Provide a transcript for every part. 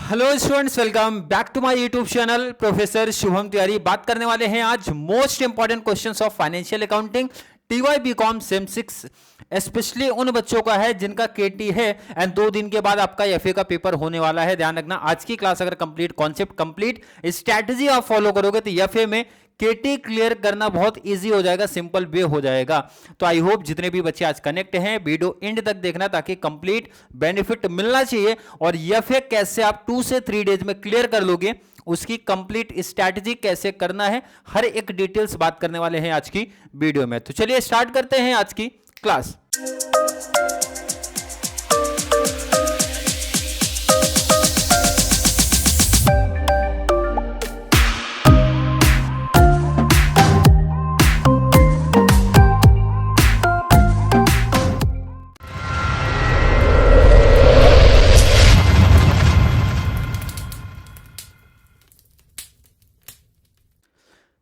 Hello students, welcome back to my YouTube channel professor Shubham Tiwari. बात करने वाले हैं आज most important questions of financial accounting TY BCom sem 6, specially उन बच्चों का है जिनका केटी है एंड 2 दिन के बाद आपका एफए का पेपर होने वाला है। ध्यान रखना, आज की क्लास अगर कंप्लीट कॉन्सेप्ट कंप्लीट स्ट्रैटेजी आप फॉलो करोगे तो एफए में केटी क्लियर करना बहुत इजी हो जाएगा, सिंपल वे हो जाएगा। तो आई होप जितने भी बच्चे आज कनेक्ट हैं वीडियो एंड तक देखना ताकि कंप्लीट बेनिफिट मिलना चाहिए। और एफए कैसे आप 2 से 3 डेज में क्लियर कर लोगे, उसकी कंप्लीट स्ट्रैटेजी कैसे करना है, हर एक डिटेल्स बात करने वाले हैं आज की वीडियो में। तो चलिए स्टार्ट करते हैं आज की क्लास।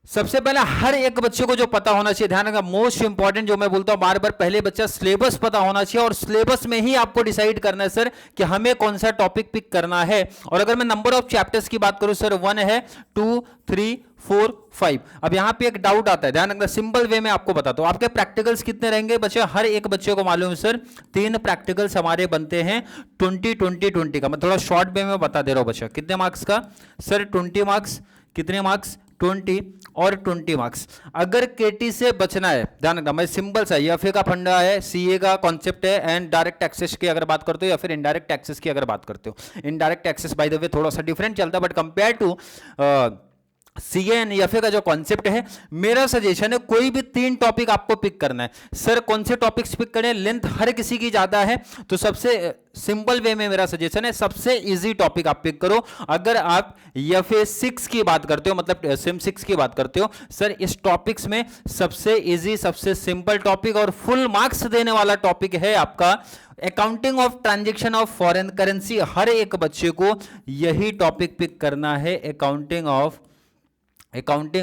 सबसे पहले हर एक बच्चे को जो पता होना चाहिए, ध्यान रखना, मोस्ट इंपॉर्टेंट जो मैं बोलता हूं बार बार, पहले बच्चा सिलेबस पता होना चाहिए और सिलेबस में ही आपको डिसाइड करना है सर कि हमें कौन सा टॉपिक पिक करना है। और अगर मैं नंबर ऑफ चैप्टर्स की बात करूं सर 1 है, 2, 3, 4, 5। अब यहां पे एक डाउट आता है, ध्यान रखना, सिंपल वे में आपको बताता हूं। आपके प्रैक्टिकल्स कितने रहेंगे बच्चे? हर एक बच्चे को मालूम है सर 3 प्रैक्टिकल्स हमारे बनते हैं 20-20-20 का। मैं थोड़ा शॉर्ट वे में बता दे रहा हूं बच्चा, कितने मार्क्स का सर? 20 मार्क्स। कितने मार्क्स? 20 और 20 मार्क्स। अगर केटी से बचना है, ध्यान रखना, मैं सिंपल सा एफए का फंडा है, सीए का कॉन्सेप्ट है एंड डायरेक्ट टैक्सेस की अगर बात करते हो या फिर इनडायरेक्ट टैक्सेस की अगर बात करते हो। Indirect taxes by the way थोड़ा सा डिफरेंट चलता है, but compare to CA and FA का जो कॉन्सेप्ट है, मेरा सजेशन है कोई भी 3 टॉपिक आपको पिक करना है। सर कौन से टॉपिक्स पिक करें? लेंथ हर किसी की ज्यादा है, तो सबसे सिंपल वे में मेरा सजेशन है सबसे इजी टॉपिक आप पिक करो। अगर आप एफए 6 की बात करते हो, मतलब सेम 6 की बात करते हो, सर इस टॉपिक्स में सबसे इजी, सबसे सिंपल टॉपिक और फुल मार्क्स देने वाला टॉपिक है आपका accounting of transaction of foreign currency. हर एक बच्चे को यही टॉपिक पिक करना है, accounting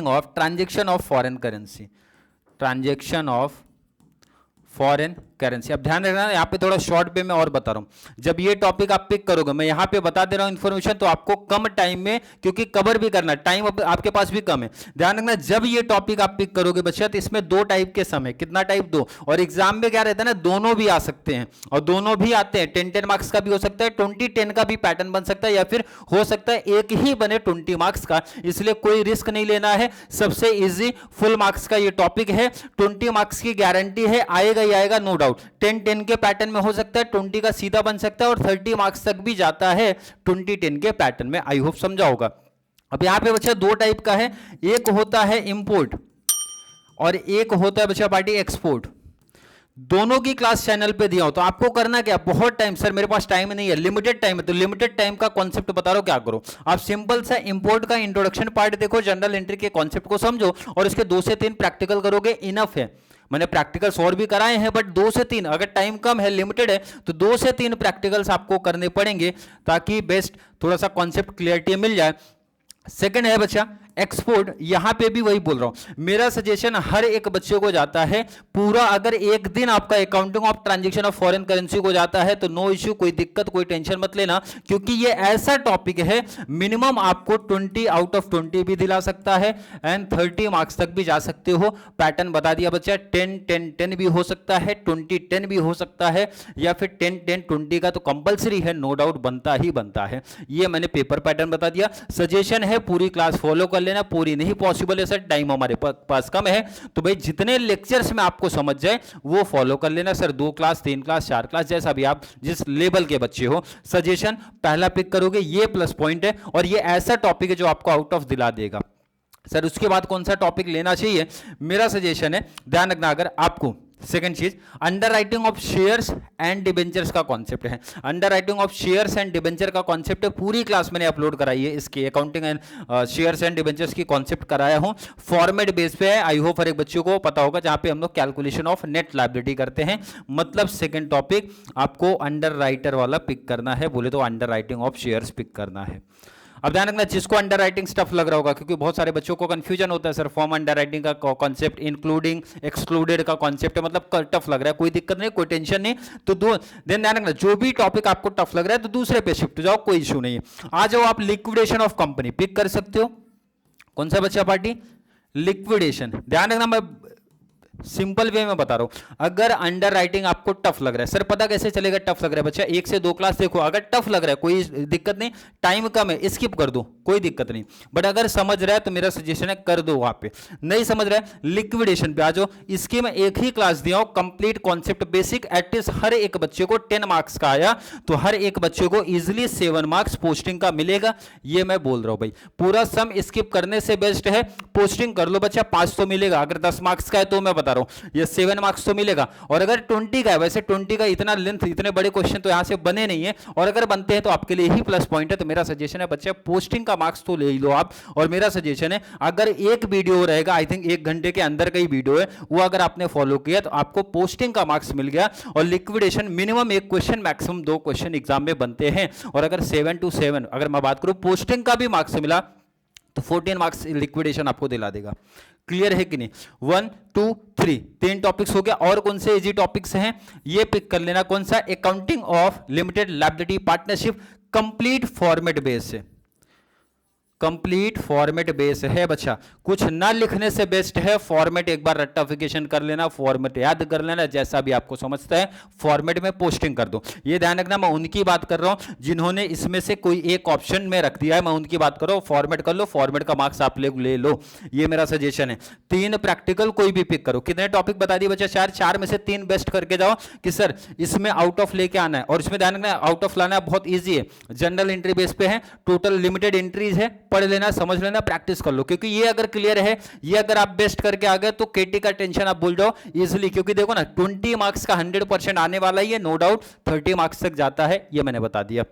of transaction of foreign currency, transaction of foreign currency. अब ध्यान रखना, यहाँ पे थोड़ा शॉर्ट वे में और बता रहा हूं। जब ये टॉपिक आप पिक करोगे, मैं यहाँ पे बता दे रहा हूं इन्फॉर्मेशन, तो आपको कम टाइम में, क्योंकि कवर भी करना, टाइम आपके पास भी कम है। ध्यान रखना, जब ये टॉपिक आप पिक करोगे बच्चा, तो इसमें 2 टाइप के समय, कितना टाइप? 2। और एग्जाम में क्या रहता है ना, दोनों भी आ सकते हैं, और दोनों भी आते हैं। 10-10 मार्क्स का भी हो सकता है, 20-10 का भी पैटर्न बन सकता है, या फिर हो सकता है एक ही बने 20 मार्क्स का। इसलिए कोई रिस्क नहीं लेना है, सबसे इजी फुल मार्क्स का ये टॉपिक है। 20 मार्क्स की गारंटी है, आएगा ही आएगा, नो डाउट। 10-10 के पैटर्न में हो सकता है, 20 का सीधा बन सकता है, और 30 मार्क्स तक भी जाता है 20-10 के पैटर्न में। आई होप समझा होगा। अब यहां पे बच्चा 2 टाइप का है, एक होता है इंपोर्ट और एक होता है बच्चा पार्टी एक्सपोर्ट। दोनों की क्लास चैनल पे दिया हो, तो आपको करना क्या? बहुत टाइम, सर मेरे पास टाइम नहीं है, लिमिटेड टाइम है, तो लिमिटेड टाइम का कॉन्सेप्ट बता रहा हूं, क्या करो आप? सिंपल सा इंपोर्ट का इंट्रोडक्शन पार्ट देखो, जनरल एंट्री के कॉन्सेप्ट को समझो, और इसके 2 से 3 प्रैक्टिकल करोगे, इनफ है। मैंने प्रैक्टिकल्स और भी कराए हैं, बट 2 से 3, अगर टाइम कम है, लिमिटेड है, तो 2 से 3 प्रैक्टिकल्स आपको करने पड़ेंगे ताकि बेस्ट थोड़ा सा कॉन्सेप्ट क्लियरिटी मिल जाए। सेकंड है बच्चा एक्सपोर्ट। यहां पे भी वही बोल रहा हूं, मेरा सजेशन हर एक बच्चे को जाता है पूरा, अगर एक दिन आपका accounting of transaction of foreign currency को जाता है तो नो इश्यू, कोई दिक्कत, कोई टेंशन मत लेना, क्योंकि ये ऐसा टॉपिक है मिनिमम आपको 20 आउट ऑफ 20 भी दिला सकता है एंड 30 मार्क्स तक भी जा सकते हो। पैटर्न बता दिया बच्चा, 10-10-10 भी हो सकता है, 20-10 भी हो सकता है, या फिर 10-10-20 का तो कंपलसरी है, नो डाउट बनता ही बनता है। ये मैंने पेपर पैटर्न बता दिया। सजेशन है पूरी क्लास फॉलो कर लेना, पूरी नहीं पॉसिबल है सर, टाइम हमारे पास कम है, तो भाई जितने लेक्चर्स में आपको समझ जाए वो फॉलो कर लेना सर। 2 क्लास, 3 क्लास, 4 क्लास, जैसा भी आप जिस लेवल के बच्चे हो, सजेशन पहला पिक करोगे, ये प्लस पॉइंट है, और ये ऐसा टॉपिक है जो आपको आउट ऑफ दिला देगा सर। उसके बाद कौन सा टॉपिक लेना चाहिए, मेरा सजेशन है, ध्यान रखना, अगर आपको सेकंड चीज under writing of shares and debentures का कॉन्सेप्ट है। Under writing of shares and debenture का कॉन्सेप्ट है, पूरी क्लास मैंने अपलोड कराई है, इसकी accounting and shares and debentures की कॉन्सेप्ट कराया हूं, फॉर्मेट बेस पे है। आई होप हर एक बच्चों को पता होगा, जहां पे हम लोग कैलकुलेशन ऑफ नेट लायबिलिटी करते हैं। मतलब सेकंड टॉपिक आपको अंडर राइटर वाला पिक करना है, बोले तो underwriting of shares pick करना है। अब ध्यान रखना, जिसको अंडर राइटिंग स्टफ लग रहा होगा, क्योंकि बहुत सारे बच्चों को कंफ्यूजन होता है सर, फॉर्म अंडर राइटिंग का कॉन्सेप्ट, इंक्लूडिंग एक्सक्लूडेड का कॉन्सेप्ट है, मतलब टफ लग रहा है, कोई दिक्कत नहीं, कोई टेंशन नहीं। तो ध्यान रखना, जो भी टॉपिक आपको टफ लग रहा है तो दूसरे पे शिफ्ट हो जाओ, कोई इशू नहीं है। आ जाओ आप लिक्विडेशन ऑफ कंपनी पिक कर सकते हो। कौन सा बच्चा पार्टी? लिक्विडेशन। ध्यान रखना, मैं सिंपल वे में बता रहा हूं, अगर अंडर राइटिंग आपको टफ लग रहा है, सर पता कैसे चलेगा टफ लग रहा है? बच्चा 1 से 2 क्लास देखो, अगर टफ लग रहा है कोई दिक्कत नहीं, टाइम कम है स्किप कर दो, कोई दिक्कत नहीं। बट अगर समझ रहा है तो मेरा सजेशन है कर दो वहां पे, नहीं समझ रहा है लिक्विडेशन पे आ जाओ। इसकी मैं एक ही क्लास दिया हूं, कंप्लीट कॉन्सेप्ट बेसिक, एटलीस्ट हर एक बच्चे को 10 मार्क्स का आया, तो हर एक बच्चे को इजिली 7 मार्क्स पोस्टिंग का मिलेगा, ये मैं बोल रहा हूं भाई। पूरा सम स्किप करने से बेस्ट है पोस्टिंग कर लो बच्चा, 5 तो मिलेगा। अगर 10 मार्क्स का है तो मैं बता रहा हूं ये 7 मार्क्स तो मिलेगा। और अगर 20 का है, वैसे 20 का इतना लेंथ, इतने बड़े क्वेश्चन तो यहां से बने नहीं है, और अगर बनते हैं तो आपके लिए ही प्लस पॉइंट है। तो मेरा सजेशन है बच्चे पोस्टिंग का मार्क्स तो ले ही लो आप। और मेरा सजेशन है, अगर एक वीडियो रहेगा, आई थिंक 1 घंटे के अंदर का ही वीडियो है, वो अगर आपने फॉलो किया तो आपको पोस्टिंग का मार्क्स मिल गया। और liquidation minimum 1 question, maximum 2 question exam में बनते हैं। और अगर 7 to 7 अगर मैं बात करूं पोस्टिंग का भी मार्क्स मिला तो 14 मार्क्स लिक्विडेशन आपको दिला देगा। क्लियर है कि नहीं? 1 2 3 3 टॉपिक्स हो गया। और कौन से इजी टॉपिक्स हैं ये पिक कर लेना। कौन सा? Accounting of limited liability partnership, complete format base से, कंप्लीट फॉर्मेट बेस है बच्चा। कुछ ना लिखने से बेस्ट है फॉर्मेट एक बार रट्टाफिकेशन कर लेना, फॉर्मेट याद कर लेना, जैसा भी आपको समझता है फॉर्मेट में पोस्टिंग कर दो। ये ध्यान रखना, मैं उनकी बात कर रहा हूं जिन्होंने इसमें से कोई एक ऑप्शन में रख दिया है, मैं उनकी बात कर रहा हूं। फॉर्मेट कर लो, फॉर्मेट का मार्क्स आप ले लो, ये मेरा सजेशन है। 3 प्रैक्टिकल कोई भी पिक करो। कितने टॉपिक बता दिए बच्चा? 4 में से 3 बेस्ट करके जाओ कि सर इसमें आउट ऑफ लेके आना है। और इसमें ध्यान रखना आउट ऑफ लाना बहुत ईजी है, जनरल एंट्री बेस पे है, टोटल लिमिटेड एंट्रीज है, पढ़ लेना, समझ लेना, प्रैक्टिस कर लो। क्योंकि ये अगर क्लियर है, ये अगर आप बेस्ट करके आ गए तो केटी का टेंशन आप भूल जाओ इजीली। क्योंकि देखो ना 20 मार्क्स का 100% आने वाला ही है, नो डाउट 30 मार्क्स तक जाता है, ये मैंने बता दिया।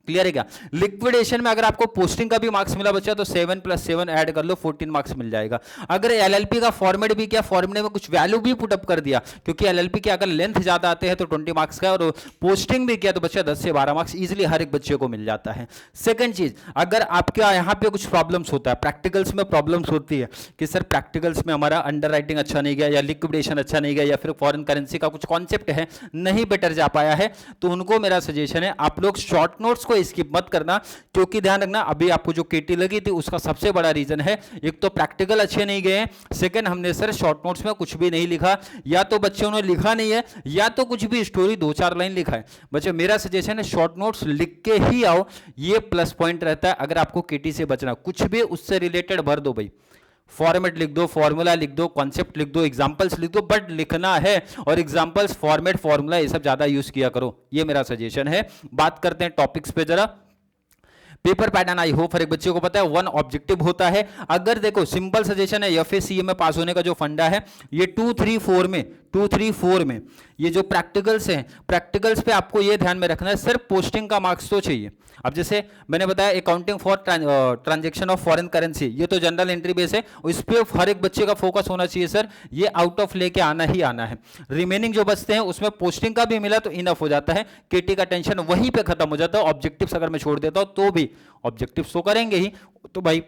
क्लियर है क्या? लिक्विडेशन में अगर आपको पोस्टिंग का भी मार्क्स मिला बच्चा तो 7 + 7 ऐड कर लो, 14 मार्क्स मिल जाएगा। अगर एलएलपी का फॉर्मेट भी किया, फॉर्मेट में कुछ वैल्यू भी पुटअप कर दिया, क्योंकि एलएलपी के अगर लेंथ ज्यादा आते हैं तो 20 मार्क्स का, और पोस्टिंग भी किया तो बच्चा 10 से 12 मार्क्स इजिली हर एक बच्चे को मिल जाता है। सेकंड चीज, अगर आपके यहाँ पे कुछ प्रॉब्लम्स होता है, प्रैक्टिकल्स में प्रॉब्लम्स होती है कि सर प्रैक्टिकल्स में हमारा अंडर राइटिंग अच्छा नहीं गया, या लिक्विडेशन अच्छा नहीं गया, या फिर फॉरेन करेंसी का कुछ कॉन्सेप्ट है नहीं बेटर जा पाया है, तो उनको मेरा सजेशन है आप लोग शॉर्ट नोट्स को स्किप मत करना। क्योंकि ध्यान रखना अभी आपको जो केटी लगी थी उसका सबसे बड़ा रीजन है, एक तो प्रैक्टिकल अच्छे नहीं गए, सेकंड हमने सर शॉर्ट नोट्स में कुछ भी नहीं लिखा, या तो बच्चों ने लिखा नहीं है, या तो कुछ भी स्टोरी 2-4 लाइन लिखा है। बच्चे मेरा सजेशन है शॉर्ट नोट्स लिख के ही आओ, ये प्लस पॉइंट रहता है। अगर आपको केटी से बचना, कुछ भी उससे रिलेटेड भर दो भाई, फॉर्मेट लिख दो, फॉर्मूला लिख दो, कॉन्सेप्ट लिख दो, एग्जांपल्स लिख दो, बट लिखना है। और एग्जांपल्स, फॉर्मेट, फॉर्मूला ये सब ज्यादा यूज किया करो, ये मेरा सजेशन है। बात करते हैं टॉपिक्स पे जरा। पेपर पैटर्न आई होप हर एक बच्चे को पता है, 1 ऑब्जेक्टिव होता है। अगर देखो सिंपल सजेशन है, एफएसीए में पास होने का जो फंडा है ये 2 3 4 में ये जो प्रैक्टिकल्स हैं, प्रैक्टिकल्स पे आपको ये ध्यान में रखना है सिर्फ पोस्टिंग का मार्क्स तो चाहिए। अब जैसे मैंने बताया accounting for transaction of foreign currency, ये तो जनरल एंट्री बेस है, इस पे हर एक बच्चे का फोकस होना चाहिए सर, ये आउट ऑफ लेके आना ही आना है। रिमेनिंग जो बचते हैं उसमें पोस्टिंग का भी मिला तो इनफ हो जाता है, केटी का टेंशन वहीं पे खत्म हो जाता है। ऑब्जेक्टिव्स अगर मैं छोड़ देता हूं तो भी ऑब्जेक्टिव्स तो करेंगे ही, तो भाई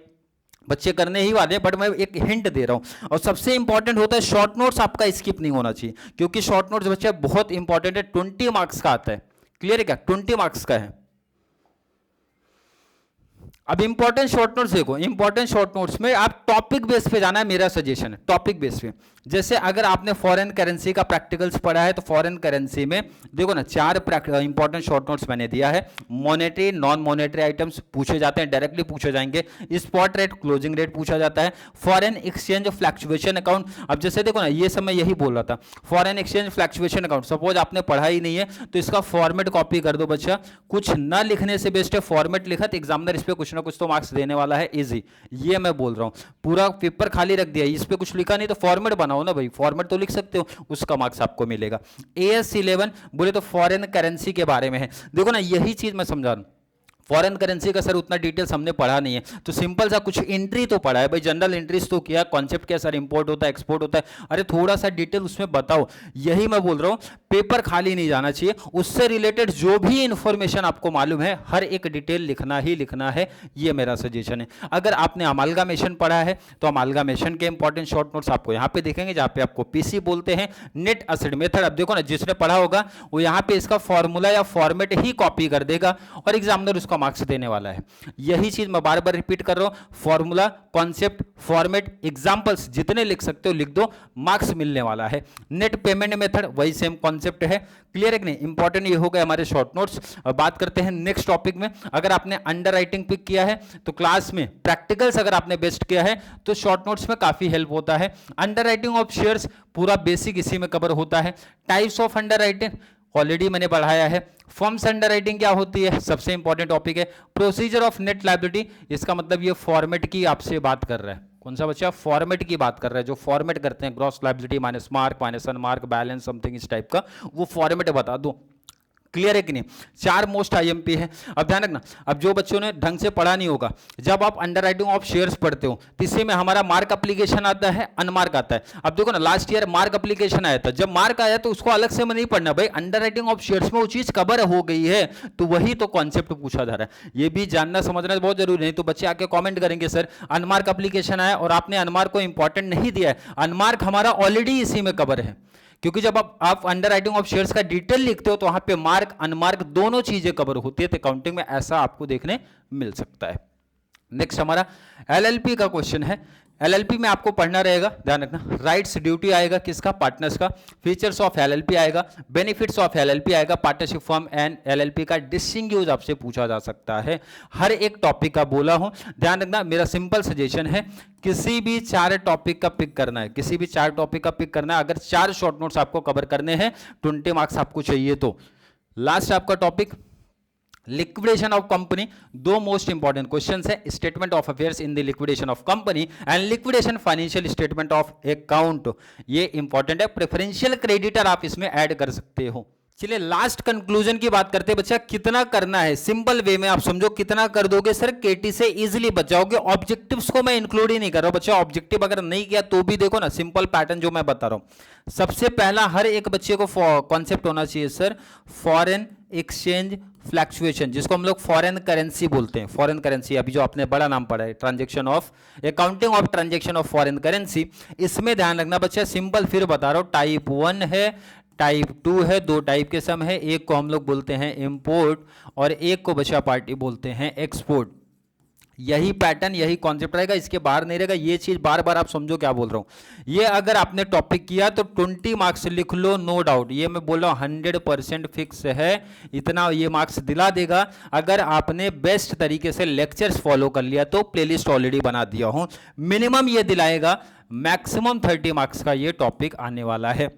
बच्चे करने ही वाले हैं, बट मैं एक हिंट दे रहा हूं। और सबसे इंपॉर्टेंट होता है शॉर्ट नोट्स आपका स्किप नहीं होना चाहिए, क्योंकि शॉर्ट नोट्स बच्चे बहुत इंपॉर्टेंट है, 20 मार्क्स का आता है। क्लियर है क्या? 20 मार्क्स का है। अब इंपॉर्टेंट शॉर्ट नोट्स देखो, इंपॉर्टेंट शॉर्ट नोट्स में आप टॉपिक बेस पे जाना है, मेरा सजेशन है टॉपिक बेस पे। जैसे अगर आपने फॉरेन करेंसी का प्रैक्टिकल्स पढ़ा है तो फॉरेन करेंसी में देखो ना 4 इंपॉर्टेंट शॉर्ट नोट्स मैंने दिया है। मॉनेटरी, नॉन मॉनेटरी आइटम्स पूछे जाते हैं, डायरेक्टली पूछे जाएंगे। स्पॉट रेट, क्लोजिंग रेट पूछा जाता है। फॉरेन एक्सचेंज फ्लैक्चुएशन अकाउंट, अब जैसे देखो ना ये सब मैं यही बोल रहा था, foreign exchange fluctuation account suppose आपने पढ़ा ही नहीं है तो इसका फॉर्मेट कॉपी कर दो बच्चा, कुछ ना लिखने से बेस्ट है फॉर्मेट लिखा तो एग्जामिनर इस पे कुछ ना कुछ तो मार्क्स देने वाला है इजी, ये मैं बोल रहा हूं। पूरा पेपर खाली रख दिया, इस पे कुछ लिखा नहीं तो फॉर्मेट बनाओ ना भाई, फॉर्मेट तो लिख सकते हो, उसका मार्क्स आपको मिलेगा। AS 11 बोले तो फॉरेन करेंसी के बारे में है। देखो ना यही चीज मैं समझा रहा हूं, फॉरेन करेंसी का सर उतना डिटेल्स हमने पढ़ा नहीं है, तो सिंपल सा कुछ एंट्री तो पढ़ा है भाई, जनरल एंट्रीज तो किया, कॉन्सेप्ट क्या सर, इंपोर्ट होता है एक्सपोर्ट होता है, अरे थोड़ा सा डिटेल उसमें बताओ। यही मैं बोल रहा हूं, पेपर खाली नहीं जाना चाहिए, उससे रिलेटेड जो भी इंफॉर्मेशन आपको मालूम है हर एक डिटेल लिखना ही लिखना है, ये मेरा सजेशन है। अगर आपने अमालगामेशन पढ़ा है तो अमालगामेशन के इंपॉर्टेंट शॉर्ट नोट्स आपको यहां पे दिखेंगे, जहां पे आपको पीसी बोलते हैं, नेट एसिड मेथड। अब देखो ना, जिसने पढ़ा होगा वो यहां पे इसका फॉर्मूला या फॉर्मेट ही कॉपी कर देगा और एग्जामिनर उसका मार्क्स देने वाला है। यही चीज मैं बार बार रिपीट कर रहा हूं, फॉर्मूला, कॉन्सेप्ट, फॉर्मेट, एग्जांपल्स जितने लिख सकते हो लिख दो, मार्क्स मिलने वाला है। नेट पेमेंट मेथड वही सेम कॉन्सेप्ट है, क्लियर है कि नहीं? इंपॉर्टेंट ये हो गए हमारे शॉर्ट नोट्स। बात करते हैं नेक्स्ट टॉपिक में। अगर आपने अंडर राइटिंग पिक किया है तो क्लास में प्रैक्टिकल्स अगर आपने बेस्ट किया है तो शॉर्ट नोट्स में काफी हेल्प होता है। अंडर राइटिंग ऑफ शेयर्स पूरा बेसिक इसी में कवर होता है। Types of under writing already मैंने पढ़ाया है। फर्म्स अंडर राइटिंग क्या होती है, सबसे इंपॉर्टेंट टॉपिक है। प्रोसीजर ऑफ नेट लायबिलिटी, इसका मतलब ये फॉर्मेट की आपसे बात कर रहा है। कौन सा बच्चा? फॉर्मेट की बात कर रहा है, जो फॉर्मेट करते हैं, gross liability minus mark, minus unmark, balance, something इस टाइप का, वो फॉर्मेट बता दो। क्लियर है कि नहीं? 4 मोस्ट आईएमपी है। अब ध्यान रखना, अब जो बच्चों ने ढंग से पढ़ा नहीं होगा, जब आप अंडर राइटिंग ऑफ शेयर्स पढ़ते हो तो इससे में हमारा मार्क एप्लीकेशन आता है, अनमार्क आता है। अब देखो ना, लास्ट ईयर मार्क एप्लीकेशन आया था, जब मार्क आया तो उसको अलग से नहीं पढ़ना भाई, अंडर राइटिंग ऑफ शेयर्स में वो चीज कवर हो गई है, तो वही तो कॉन्सेप्ट पूछा जा रहा है। ये भी जानना समझना बहुत जरूरी है। तो बच्चे आके कॉमेंट करेंगे सर अनमार्क एप्लीकेशन आया और आपने अनमार्क को इंपॉर्टेंट नहीं दिया है। अनमार्क हमारा ऑलरेडी इसी में कवर है, क्योंकि जब आप अंडर राइटिंग ऑफ शेयर्स का डिटेल लिखते हो तो वहां पे मार्क अनमार्क दोनों चीजें कवर होती है, तो काउंटिंग में ऐसा आपको देखने मिल सकता है। नेक्स्ट हमारा एलएलपी का क्वेश्चन है। एलएलपी में आपको पढ़ना रहेगा, ध्यान रखना, राइट्स ड्यूटी आएगा किसका? पार्टनर्स का। फीचर्स ऑफ एलएलपी आएगा, बेनिफिट्स ऑफ एलएलपी आएगा, पार्टनरशिप फॉर्म एंड एलएलपी का डिस्टिंग्विश आपसे पूछा जा सकता है। हर एक टॉपिक का बोला हूं, ध्यान रखना। मेरा सिंपल सजेशन है, किसी भी 4 टॉपिक का पिक करना है, किसी भी 4 टॉपिक का पिक करना है। अगर 4 शॉर्ट नोट्स आपको कवर करने हैं, 20 मार्क्स आपको चाहिए। तो लास्ट आपका topic liquidation of company. 2 most important questions है, statement of affairs in the liquidation of company and liquidation financial statement of account. ये इंपॉर्टेंट है। प्रेफरेंशियल क्रेडिटर आप इसमें ऐड कर सकते हो। चलिए लास्ट कंक्लूजन की बात करते हैं। बच्चा कितना करना है, सिंपल वे में आप समझो, कितना कर दोगे सर केटी से इजीली बच जाओगे। ऑब्जेक्टिव्स को मैं इंक्लूड ही नहीं कर रहा हूं बच्चा, ऑब्जेक्टिव अगर नहीं किया तो भी देखो ना, सिंपल पैटर्न जो मैं बता रहा हूं। सबसे पहला हर एक बच्चे को कॉन्सेप्ट होना चाहिए सर, फॉरेन एक्सचेंज फ्लैक्चुएशन, जिसको हम लोग फॉरेन करेंसी बोलते हैं। फॉरेन करेंसी अभी जो आपने बड़ा नाम पढ़ा है, transaction of accounting of transaction of foreign currency. इसमें ध्यान रखना बच्चा, सिंपल फिर बता रहा हूं, टाइप 1 है, टाइप 2 है, 2 टाइप के सम है। एक को हम लोग बोलते हैं इंपोर्ट और एक को बचा पार्टी बोलते हैं एक्सपोर्ट। यही पैटर्न, यही कॉन्सेप्ट रहेगा, इसके बाहर नहीं रहेगा। ये चीज बार बार आप समझो क्या बोल रहा हूं। ये अगर आपने टॉपिक किया तो 20 मार्क्स लिख लो, नो डाउट। ये मैं बोल रहा हूं 100% फिक्स है, इतना ये मार्क्स दिला देगा। अगर आपने बेस्ट तरीके से लेक्चर्स फॉलो कर लिया तो प्लेलिस्ट ऑलरेडी बना दिया हूं, मिनिमम ये दिलाएगा, मैक्सिमम 30 मार्क्स का ये टॉपिक आने वाला है।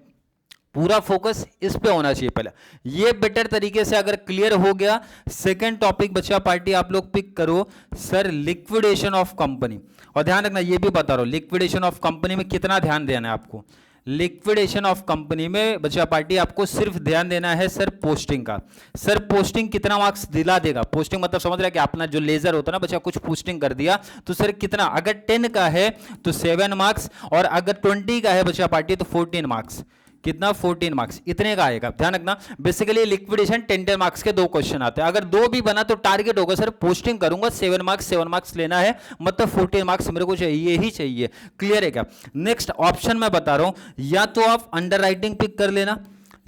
पूरा फोकस इस पे होना चाहिए पहले। ये बेटर तरीके से अगर क्लियर हो गया, सेकंड टॉपिक बचा पार्टी आप लोग पिक करो सर, लिक्विडेशन ऑफ कंपनी। और ध्यान रखना, ये भी बता रहा हूं, लिक्विडेशन ऑफ कंपनी में कितना ध्यान देना है आपको। लिक्विडेशन ऑफ कंपनी में बचा पार्टी आपको सिर्फ ध्यान देना है सर पोस्टिंग का। सर पोस्टिंग कितना मार्क्स दिला देगा? पोस्टिंग मतलब समझ रहा है कि अपना जो लेजर होता है ना बच्चा, कुछ पोस्टिंग कर दिया तो सर कितना, अगर 10 का है तो 7 मार्क्स, और अगर 20 का है बचा पार्टी तो 14 मार्क्स। कितना? 14 मार्क्स, इतने का आएगा। ध्यान रखना, बेसिकली लिक्विडेशन 10 मार्क्स के 2 क्वेश्चन आते हैं। अगर 2 भी बना तो टारगेट होगा सर पोस्टिंग करूंगा 7 मार्क्स लेना है, मतलब 14 मार्क्स मेरे को चाहिए ही चाहिए। क्लियर है क्या? नेक्स्ट ऑप्शन मैं बता रहा हूं, या तो आप अंडर राइटिंग पिक कर लेना,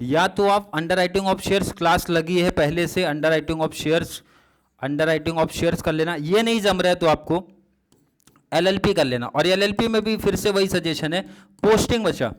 या तो आप under writing of shares, class लगी है पहले से, अंडर राइटिंग ऑफ शेयर्स कर लेना। ये नहीं जम रहा है तो आपको एलएलपी कर लेना। और एलएलपी में भी फिर से वही सजेशन है, पोस्टिंग बचा,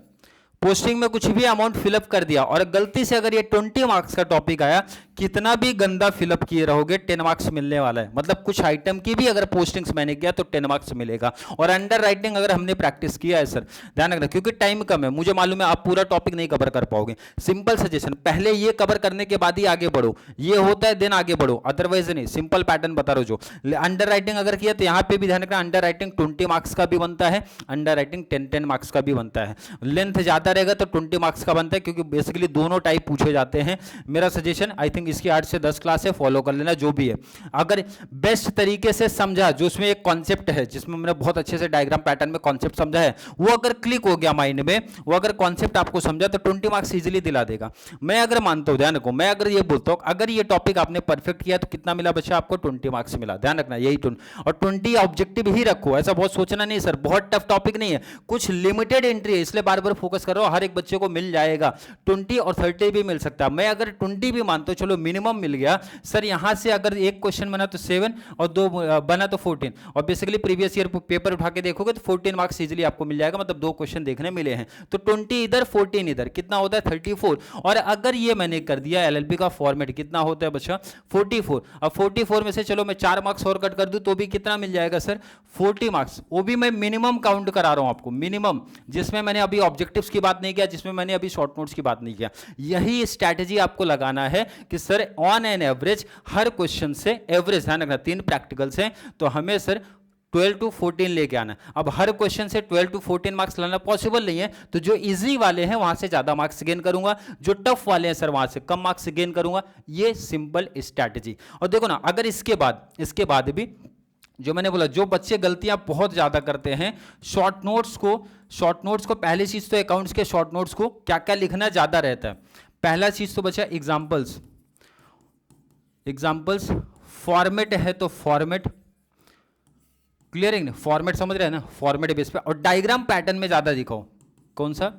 पोस्टिंग में कुछ भी अमाउंट फिलअप कर दिया और गलती से अगर ये 20 मार्क्स का टॉपिक आया, कितना भी गंदा फिलअप किए रहोगे 10 मार्क्स मिलने वाला है। मतलब कुछ आइटम की भी अगर पोस्टिंग्स मैंने किया तो 10 मार्क्स मिलेगा। और अंडर राइटिंग अगर हमने प्रैक्टिस किया है सर, ध्यान रखना, क्योंकि टाइम कम है, मुझे मालूम है आप पूरा टॉपिक नहीं कवर कर पाओगे। सिंपल सजेशन, पहले ये कवर करने के बाद ही आगे बढ़ो, ये होता है देन आगे बढ़ो, अदरवाइज नहीं। सिंपल पैटर्न बता रहा हूं। जो अंडर राइटिंग अगर किया तो यहां पे भी ध्यान रखना, अंडर राइटिंग 20 मार्क्स का भी बनता है, अंडर राइटिंग 10 मार्क्स का भी बनता है। लेंथ ज्यादा आता रहेगा तो 20 मार्क्स का बनता है, क्योंकि बेसिकली दोनों टाइप पूछे जाते हैं। मेरा सजेशन आई थिंक इसकी 8 से 10 क्लास है, फॉलो कर लेना जो भी है। अगर बेस्ट तरीके से समझा, जो उसमें एक कॉन्सेप्ट है जिसमें मैंने बहुत अच्छे से डायग्राम पैटर्न में कॉन्सेप्ट समझा है, वो अगर क्लिक हो गया माइंड में, वो अगर कॉन्सेप्ट आपको समझा तो 20 मार्क्स इजीली दिला देगा। मैं अगर मानता हूं, ध्यान रखो, मैं अगर ये बोलता हूं अगर ये टॉपिक आपने परफेक्ट किया तो कितना मिला बच्चा आपको? 20 मार्क्स मिला। ध्यान रखना यही 20, और 20 ऑब्जेक्टिव ही रखो, ऐसा बहुत सोचना नहीं सर बहुत टफ टॉपिक नहीं है, कुछ लिमिटेड एंट्री है, इसलिए बार बार फोकस कर रहा हूं। हर एक बच्चे को मिल जाएगा, 20 और 30 भी मिल सकता है। मैं अगर 20 भी मानता हूं, चलो मिनिमम मिल गया सर, यहां से अगर एक क्वेश्चन बना तो 7 और 2 बना तो 14, और बेसिकली प्रीवियस ईयर पेपर उठा के देखोगे तो 14 मार्क्स इजीली आपको मिल जाएगा, मतलब 2 क्वेश्चन देखने मिले हैं। तो 20 इधर 14 इधर, कितना होता है 34। और अगर ये मैंने कर दिया एलएलबी का फॉर्मेट, कितना होता है बच्चा 44। अब 44 में से चलो मैं 4 मार्क्स और कट कर दूं तो भी कितना मिल जाएगा सर 40 मार्क्स। वो भी मैं मिनिमम काउंट करा रहा हूं आपको, मिनिमम, जिसमें मैंने अभी ऑब्जेक्टिव्स की बात नहीं किया, जिसमें मैंने अभी शॉर्ट नोट्स की बात नहीं किया। यही स्ट्रैटेजी आपको लगाना है कि sir on an average her question से एवरेज, ध्यान रखना 3 प्रैक्टिकल्स हैं तो हमें सर 12 to 14 लेके आना। अब हर क्वेश्चन से 12 to 14 मार्क्स लाना पॉसिबल नहीं है, तो जो इजी वाले हैं वहां से ज्यादा मार्क्स गेन करूंगा, जो टफ वाले हैं सर वहां से कम मार्क्स गेन करूंगा। ये सिंपल स्ट्रैटेजी। और देखो ना, अगर इसके बाद भी जो मैंने बोला, जो बच्चे गलतियां बहुत ज्यादा करते हैं, शॉर्ट नोट्स को पहली चीज तो अकाउंट्स के शॉर्ट नोट्स को क्या क्या लिखना ज्यादा रहता है। पहला चीज तो बच्चा एग्जाम्पल्स, फॉर्मेट है तो फॉर्मेट, क्लियरिंग, फॉर्मेट समझ रहे हैं ना, फॉर्मेट बेस पे, और डायग्राम पैटर्न में ज्यादा दिखाओ। कौन सा?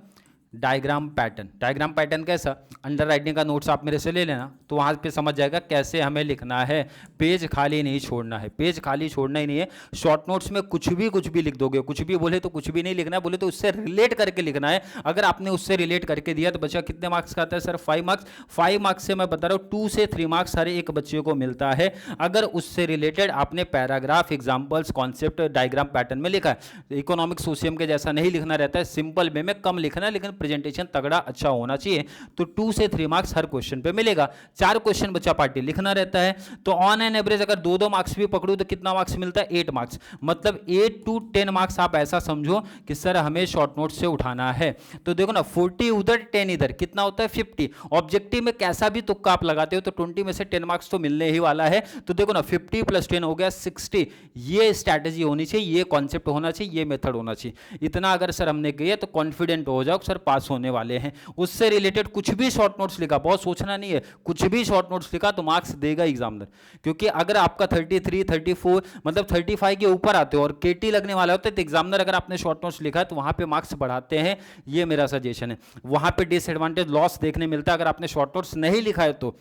डायग्राम पैटर्न कैसा? अंडर राइटिंग का नोट्स आप मेरे से ले लेना तो वहां पे समझ जाएगा कैसे हमें लिखना है। पेज खाली नहीं छोड़ना है, पेज खाली छोड़ना ही नहीं है। शॉर्ट नोट्स में कुछ भी लिख दोगे, कुछ भी बोले तो कुछ भी नहीं लिखना है, बोले तो उससे रिलेट करके लिखना है। अगर आपने उससे रिलेट करके दिया तो बच्चा कितने मार्क्स का आता है सर 5 मार्क्स। 5 मार्क्स से मैं बता रहा हूँ 2 से 3 मार्क्स हर एक बच्चे को मिलता है, अगर उससे रिलेटेड आपने paragraph, examples, concept, diagram pattern में लिखा है। इकोनॉमिक्स सोशियम के जैसा नहीं लिखना रहता है, सिंपल वे में कम लिखना है, लेकिन प्रेजेंटेशन तगड़ा अच्छा होना चाहिए। तो 2 से 3 मार्क्स हर क्वेश्चन पे मिलेगा। 4 क्वेश्चन बच्चा पार्टी लिखना रहता है, तो ऑन एन एवरेज अगर 2-2 मार्क्स भी पकड़ू तो कितना मार्क्स मिलता है 8 मार्क्स, मतलब 8 to 10 मार्क्स आप ऐसा समझो कि सर हमें शॉर्ट नोट से उठाना है। तो देखो ना 40 उधर 10 इधर, कितना होता है 50। ऑब्जेक्टिव में कैसा भी तुक्का आप लगाते हो तो 20 में से 10 मार्क्स तो मिलने ही वाला है। तो देखो ना 50 + 10 हो गया 60। ये स्ट्रैटेजी होनी चाहिए, ये कॉन्सेप्ट होना चाहिए, ये मेथड होना चाहिए। इतना अगर सर हमने किया तो कॉन्फिडेंट हो जाओ सर पास होने वाले हैं। उससे रिलेटेड कुछ भी शॉर्ट नोट्स लिखा, बहुत सोचना नहीं है, कुछ भी शॉर्ट नोट्स लिखा तो मार्क्स देगा एग्जामिनर। क्योंकि अगर आपका 33, 34 मतलब 35 के ऊपर आते हो और केटी लगने वाला होता है तो एग्जामिनर अगर आपने शॉर्ट नोट्स लिखा है तो वहां पे मार्क्स बढ़ाते हैं। ये मेरा सजेशन है। वहां पे डिसएडवांटेज लॉस देखने मिलता है अगर आपने शॉर्ट नोट्स नहीं लिखा है तो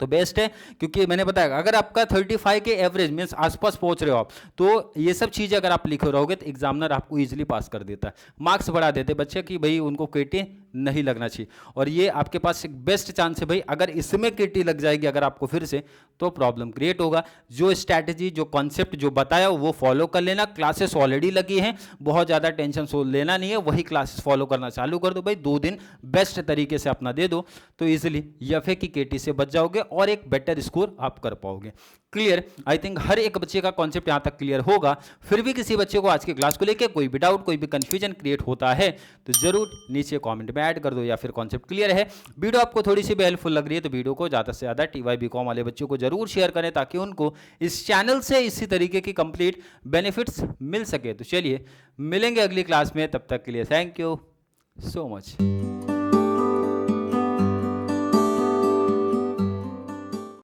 बेस्ट है। क्योंकि मैंने बताया अगर आपका 35 के एवरेज मींस आसपास पहुंच रहे हो आप, तो ये सब चीजें अगर आप लिखे रहोगे तो एग्जामिनर आपको इजीली पास कर देता है, मार्क्स बढ़ा देते बच्चे कि भाई उनको केटी नहीं लगना चाहिए। और ये आपके पास एक बेस्ट चांस है भाई, अगर इसमें केटी लग जाएगी अगर आपको फिर से तो प्रॉब्लम क्रिएट होगा। जो स्ट्रैटेजी, जो कॉन्सेप्ट जो बताया वो फॉलो कर लेना। क्लासेस ऑलरेडी लगी हैं, बहुत ज़्यादा टेंशन लेना नहीं है, वही क्लासेस फॉलो करना चालू कर दो भाई। 2 दिन बेस्ट तरीके से अपना दे दो तो ईजिली यफे की केटी से बच जाओगे और एक बेटर स्कोर आप कर पाओगे। क्लियर? आई थिंक हर एक बच्चे का कॉन्सेप्ट यहां तक क्लियर होगा। फिर भी किसी बच्चे को आज की क्लास को लेकर कोई भी डाउट, कोई भी कंफ्यूजन क्रिएट होता है तो जरूर नीचे कमेंट में ऐड कर दो, या फिर कॉन्सेप्ट क्लियर है, वीडियो आपको थोड़ी सी भी हेल्पफुल लग रही है तो वीडियो को ज़्यादा से ज़्यादा TYBCom वाले बच्चों को जरूर शेयर करें ताकि उनको इस चैनल से इसी तरीके की कंप्लीट बेनिफिट्स मिल सके। तो चलिए मिलेंगे अगली क्लास में, तब तक के लिए थैंक यू सो मच।